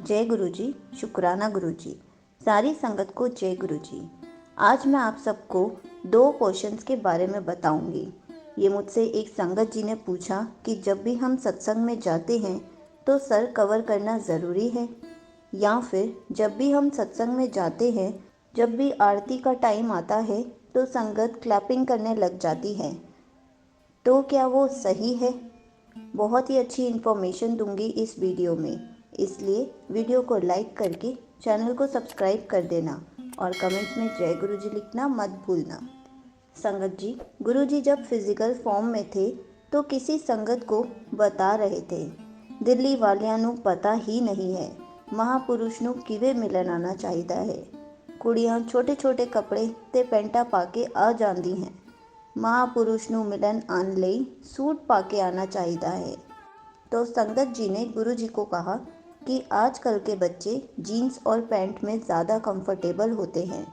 जय गुरु जी, शुक्राना गुरु जी। सारी संगत को जय गुरु जी। आज मैं आप सबको 2 क्वेश्चंस के बारे में बताऊंगी। ये मुझसे एक संगत जी ने पूछा कि जब भी हम सत्संग में जाते हैं तो सर कवर करना ज़रूरी है, या फिर जब भी हम सत्संग में जाते हैं, जब भी आरती का टाइम आता है तो संगत क्लैपिंग करने लग जाती है, तो क्या वो सही है? बहुत ही अच्छी इन्फॉर्मेशन दूंगी इस वीडियो में, इसलिए वीडियो को लाइक करके चैनल को सब्सक्राइब कर देना और कमेंट्स में जय गुरु जी लिखना मत भूलना। संगत जी, गुरु जी जब फिजिकल फॉर्म में थे तो किसी संगत को बता रहे थे, दिल्ली वालियां नू पता ही नहीं है महापुरुष नू किवे मिलन आना चाहिदा है। कुड़ियां छोटे छोटे कपड़े ते पैंटा पा के आ जांदी हैं, महापुरुष नू मिलन आन लई सूट पा के आना चाहिदा है। तो संगत जी ने गुरु जी को कहा कि आजकल के बच्चे जीन्स और पैंट में ज़्यादा कंफर्टेबल होते हैं,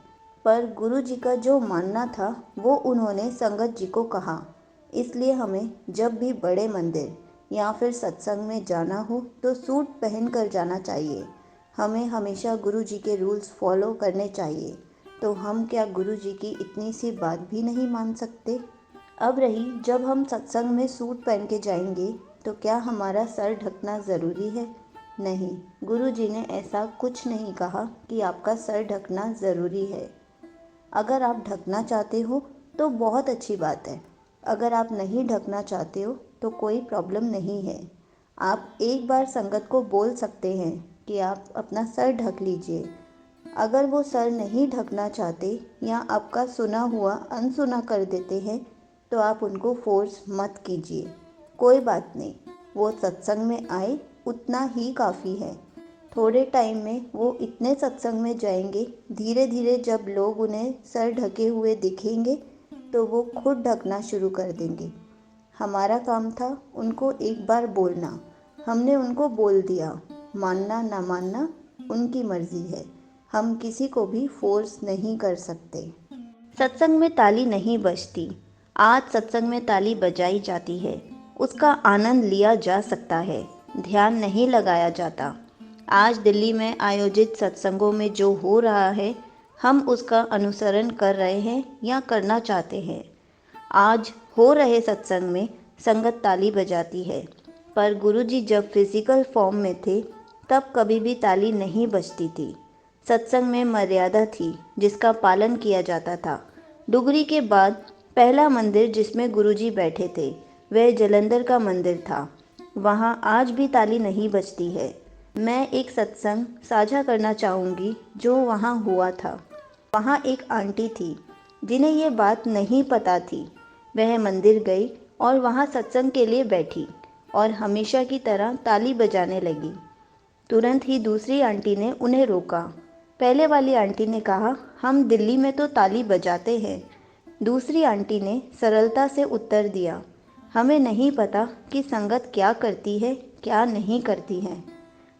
पर गुरु जी का जो मानना था वो उन्होंने संगत जी को कहा। इसलिए हमें जब भी बड़े मंदिर या फिर सत्संग में जाना हो तो सूट पहन कर जाना चाहिए। हमें हमेशा गुरु जी के रूल्स फॉलो करने चाहिए। तो हम क्या गुरु जी की इतनी सी बात भी नहीं मान सकते? अब रही, जब हम सत्संग में सूट पहन के जाएंगे तो क्या हमारा सर ढकना ज़रूरी है? नहीं, गुरु जी ने ऐसा कुछ नहीं कहा कि आपका सर ढकना ज़रूरी है। अगर आप ढकना चाहते हो तो बहुत अच्छी बात है, अगर आप नहीं ढकना चाहते हो तो कोई प्रॉब्लम नहीं है। आप एक बार संगत को बोल सकते हैं कि आप अपना सर ढक लीजिए। अगर वो सर नहीं ढकना चाहते या आपका सुना हुआ अनसुना कर देते हैं तो आप उनको फोर्स मत कीजिए। कोई बात नहीं, वो सत्संग में आए उतना ही काफ़ी है। थोड़े टाइम में वो इतने सत्संग में जाएंगे, धीरे धीरे जब लोग उन्हें सर ढके हुए दिखेंगे तो वो खुद ढकना शुरू कर देंगे। हमारा काम था उनको एक बार बोलना, हमने उनको बोल दिया। मानना ना मानना उनकी मर्जी है, हम किसी को भी फोर्स नहीं कर सकते। सत्संग में ताली नहीं बजती, आज सत्संग में ताली बजाई जाती है, उसका आनंद लिया जा सकता है, ध्यान नहीं लगाया जाता। आज दिल्ली में आयोजित सत्संगों में जो हो रहा है, हम उसका अनुसरण कर रहे हैं या करना चाहते हैं। आज हो रहे सत्संग में संगत ताली बजाती है, पर गुरुजी जब फिजिकल फॉर्म में थे तब कभी भी ताली नहीं बजती थी। सत्संग में मर्यादा थी जिसका पालन किया जाता था। डुगरी के बाद पहला मंदिर जिसमें गुरुजी बैठे थे वह जलंधर का मंदिर था। वहाँ आज भी ताली नहीं बजती है। मैं एक सत्संग साझा करना चाहूँगी जो वहाँ हुआ था। वहाँ एक आंटी थी जिन्हें ये बात नहीं पता थी। वह मंदिर गई और वहाँ सत्संग के लिए बैठी और हमेशा की तरह ताली बजाने लगी। तुरंत ही दूसरी आंटी ने उन्हें रोका। पहले वाली आंटी ने कहा, हम दिल्ली में तो ताली बजाते हैं। दूसरी आंटी ने सरलता से उत्तर दिया, हमें नहीं पता कि संगत क्या करती है क्या नहीं करती है।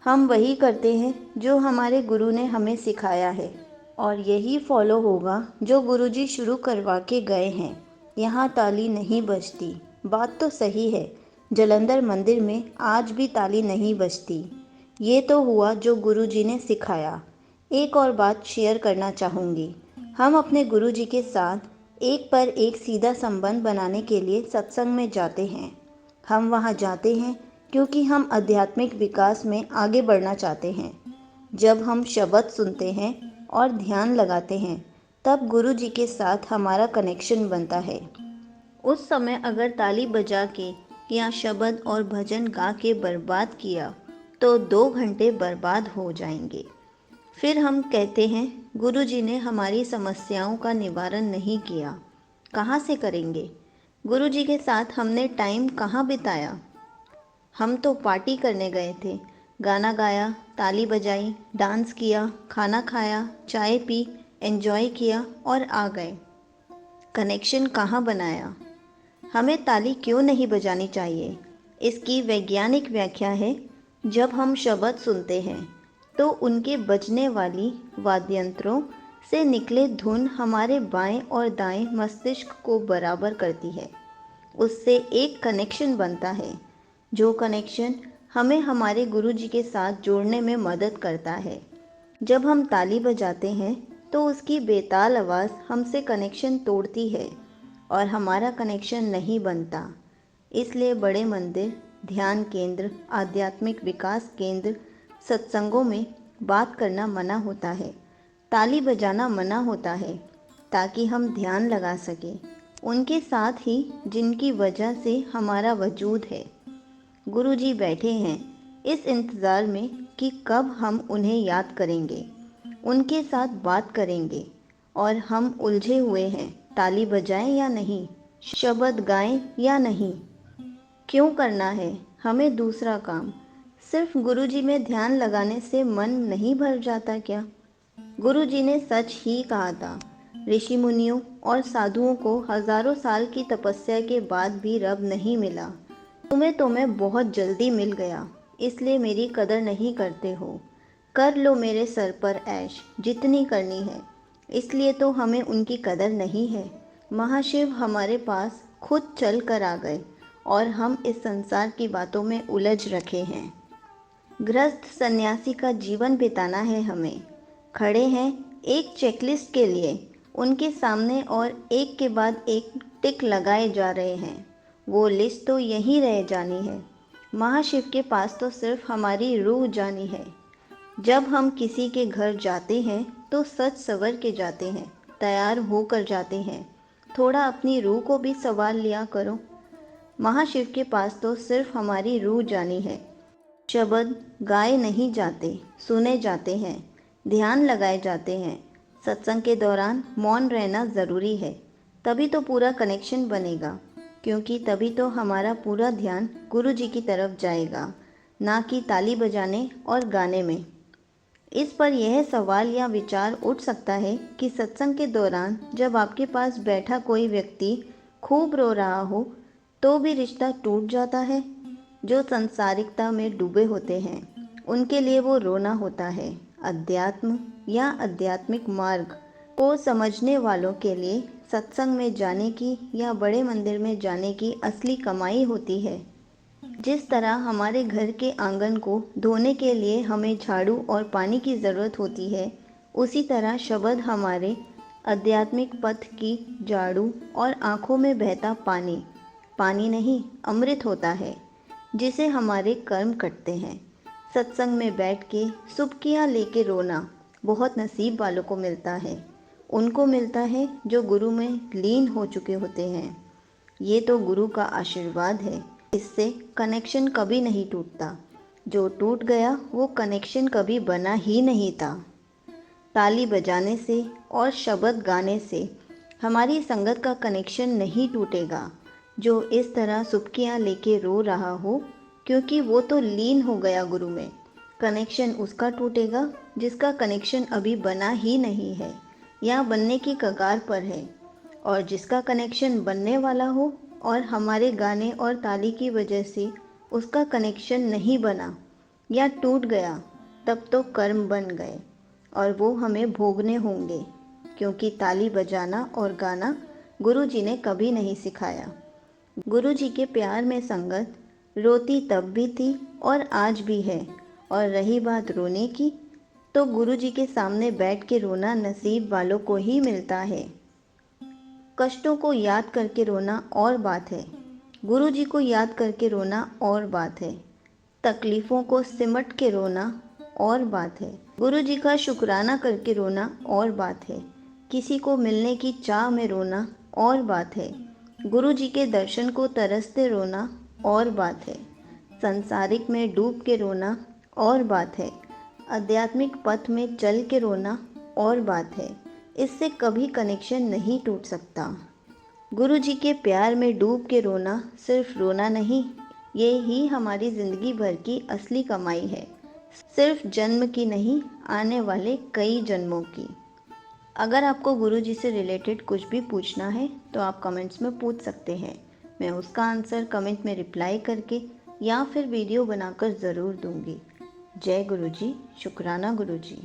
हम वही करते हैं जो हमारे गुरु ने हमें सिखाया है और यही फॉलो होगा जो गुरुजी शुरू करवा के गए हैं। यहाँ ताली नहीं बजती, बात तो सही है। जलंधर मंदिर में आज भी ताली नहीं बजती। ये तो हुआ जो गुरुजी ने सिखाया। एक और बात शेयर करना चाहूँगी। हम अपने गुरुजी के साथ एक पर एक सीधा संबंध बनाने के लिए सत्संग में जाते हैं। हम वहाँ जाते हैं क्योंकि हम आध्यात्मिक विकास में आगे बढ़ना चाहते हैं। जब हम शब्द सुनते हैं और ध्यान लगाते हैं तब गुरुजी के साथ हमारा कनेक्शन बनता है। उस समय अगर ताली बजा के या शब्द और भजन गा के बर्बाद किया तो 2 घंटे बर्बाद हो जाएंगे। फिर हम कहते हैं गुरुजी ने हमारी समस्याओं का निवारण नहीं किया। कहाँ से करेंगे? गुरुजी के साथ हमने टाइम कहाँ बिताया? हम तो पार्टी करने गए थे, गाना गाया, ताली बजाई, डांस किया, खाना खाया, चाय पी, एंजॉय किया और आ गए। कनेक्शन कहाँ बनाया? हमें ताली क्यों नहीं बजानी चाहिए? इसकी वैज्ञानिक व्याख्या है, जब हम शब्द सुनते हैं तो उनके बजने वाली वाद्ययंत्रों से निकले धुन हमारे बाएं और दाएं मस्तिष्क को बराबर करती है। उससे एक कनेक्शन बनता है, जो कनेक्शन हमें हमारे गुरुजी के साथ जोड़ने में मदद करता है। जब हम ताली बजाते हैं तो उसकी बेताल आवाज़ हमसे कनेक्शन तोड़ती है और हमारा कनेक्शन नहीं बनता। इसलिए बड़े मंदिर, ध्यान केंद्र, आध्यात्मिक विकास केंद्र, सत्संगों में बात करना मना होता है, ताली बजाना मना होता है, ताकि हम ध्यान लगा सकें उनके साथ ही जिनकी वजह से हमारा वजूद है। गुरुजी बैठे हैं इस इंतज़ार में कि कब हम उन्हें याद करेंगे, उनके साथ बात करेंगे। और हम उलझे हुए हैं, ताली बजाएं या नहीं, शब्द गाएं या नहीं, क्यों करना है हमें दूसरा काम। सिर्फ गुरुजी में ध्यान लगाने से मन नहीं भर जाता क्या? गुरुजी ने सच ही कहा था। ऋषि मुनियों और साधुओं को हजारों साल की तपस्या के बाद भी रब नहीं मिला। तुम्हें तो मैं बहुत जल्दी मिल गया, इसलिए मेरी कदर नहीं करते हो। कर लो मेरे सर पर ऐश जितनी करनी है, इसलिए तो हमें उनकी कदर नहीं है। महाशिव हमारे पास खुद चल कर आ गए और हम इस संसार की बातों में उलझ रखे हैं। गृहस्थ सन्यासी का जीवन बिताना है हमें। खड़े हैं एक चेकलिस्ट के लिए उनके सामने और एक के बाद एक टिक लगाए जा रहे हैं। वो लिस्ट तो यहीं रह जानी है। महाशिव के पास तो सिर्फ हमारी रूह जानी है। जब हम किसी के घर जाते हैं तो सच सवर के जाते हैं, तैयार होकर जाते हैं। थोड़ा अपनी रूह को भी संवार लिया करो। महाशिव के पास तो सिर्फ हमारी रूह जानी है। शब्द गाए नहीं जाते, सुने जाते हैं, ध्यान लगाए जाते हैं। सत्संग के दौरान मौन रहना ज़रूरी है, तभी तो पूरा कनेक्शन बनेगा, क्योंकि तभी तो हमारा पूरा ध्यान गुरु जी की तरफ जाएगा, ना कि ताली बजाने और गाने में। इस पर यह सवाल या विचार उठ सकता है कि सत्संग के दौरान जब आपके पास बैठा कोई व्यक्ति खूब रो रहा हो तो भी रिश्ता टूट जाता है। जो संसारिकता में डूबे होते हैं उनके लिए वो रोना होता है। अध्यात्म या आध्यात्मिक मार्ग को समझने वालों के लिए सत्संग में जाने की या बड़े मंदिर में जाने की असली कमाई होती है। जिस तरह हमारे घर के आंगन को धोने के लिए हमें झाड़ू और पानी की ज़रूरत होती है, उसी तरह शब्द हमारे आध्यात्मिक पथ की झाड़ू और आँखों में बहता पानी, पानी नहीं अमृत होता है, जिसे हमारे कर्म कटते हैं। सत्संग में बैठ के सुबकियाँ लेके रोना बहुत नसीब वालों को मिलता है। उनको मिलता है जो गुरु में लीन हो चुके होते हैं। ये तो गुरु का आशीर्वाद है। इससे कनेक्शन कभी नहीं टूटता। जो टूट गया वो कनेक्शन कभी बना ही नहीं था। ताली बजाने से और शब्द गाने से हमारी संगत का कनेक्शन नहीं टूटेगा। जो इस तरह सुबकियाँ लेके रो रहा हो, क्योंकि वो तो लीन हो गया गुरु में। कनेक्शन उसका टूटेगा जिसका कनेक्शन अभी बना ही नहीं है या बनने की कगार पर है। और जिसका कनेक्शन बनने वाला हो और हमारे गाने और ताली की वजह से उसका कनेक्शन नहीं बना या टूट गया, तब तो कर्म बन गए और वो हमें भोगने होंगे, क्योंकि ताली बजाना और गाना गुरु जी ने कभी नहीं सिखाया। गुरु जी के प्यार में संगत रोती तब भी थी और आज भी है। और रही बात रोने की, तो गुरु जी के सामने बैठ के रोना नसीब वालों को ही मिलता है। कष्टों को याद करके रोना और बात है, गुरु जी को याद करके रोना और बात है। तकलीफ़ों को सिमट के रोना और बात है, गुरु जी का शुक्राना करके रोना और बात है। किसी को मिलने की चाह में रोना और बात है, गुरु जी के दर्शन को तरसते रोना और बात है। संसारिक में डूब के रोना और बात है, आध्यात्मिक पथ में चल के रोना और बात है। इससे कभी कनेक्शन नहीं टूट सकता। गुरु जी के प्यार में डूब के रोना सिर्फ रोना नहीं, ये ही हमारी ज़िंदगी भर की असली कमाई है। सिर्फ जन्म की नहीं, आने वाले कई जन्मों की। अगर आपको गुरु जी से रिलेटेड कुछ भी पूछना है तो आप कमेंट्स में पूछ सकते हैं। मैं उसका आंसर कमेंट में रिप्लाई करके या फिर वीडियो बनाकर ज़रूर दूंगी। जय गुरु जी, शुक्राना गुरु जी।